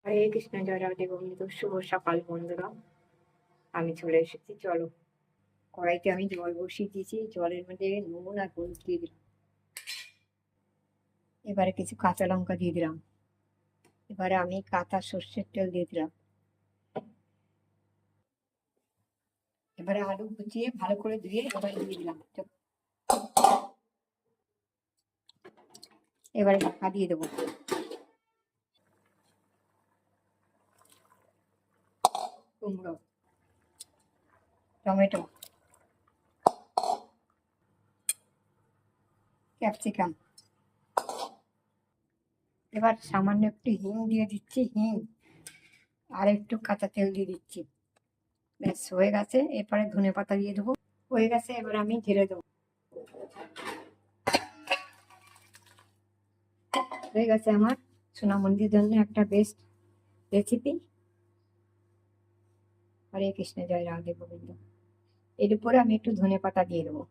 হরে কৃষ্ণ, জয় রাধে গোবিন্দ। শুভ সকাল বন্ধুরা, আমি চলে এসেছি। চলো, কড়াইতে আমি জল বসিয়ে দিয়েছি। জলের মধ্যে নুন আর হলুদ দিয়ে দিলাম। এবারে কিছু কাঁচা লঙ্কা দিয়ে দিলাম। এবারে আমি কাঁচা সর্ষের তেল দিয়ে দিলাম। এবারে আলু কুচিয়ে ভালো করে ধুয়ে এবারে দিয়ে দিলাম। এবারে ঢাকা দিয়ে দেবো। কুমড়ো, টমেটো, ক্যাপসিকাম, এবার সামান্য একটু হিং দিয়ে দিচ্ছি। হিং আর একটু কাঁচা তেল দিয়ে দিচ্ছি। ব্যাস হয়ে গেছে। এরপরে ধনে পাতা দিয়ে দেবো। হয়ে গেছে, এবার আমি ঢেলে দেবো। হয়ে গেছে আমার সোনামন্দির জন্য একটা বেস্ট রেসিপি। হরে কৃষ্ণ, জয় রাধে গোবিন্দ। এর উপরে আমি একটু ধনে পাতা দিয়ে দেবো।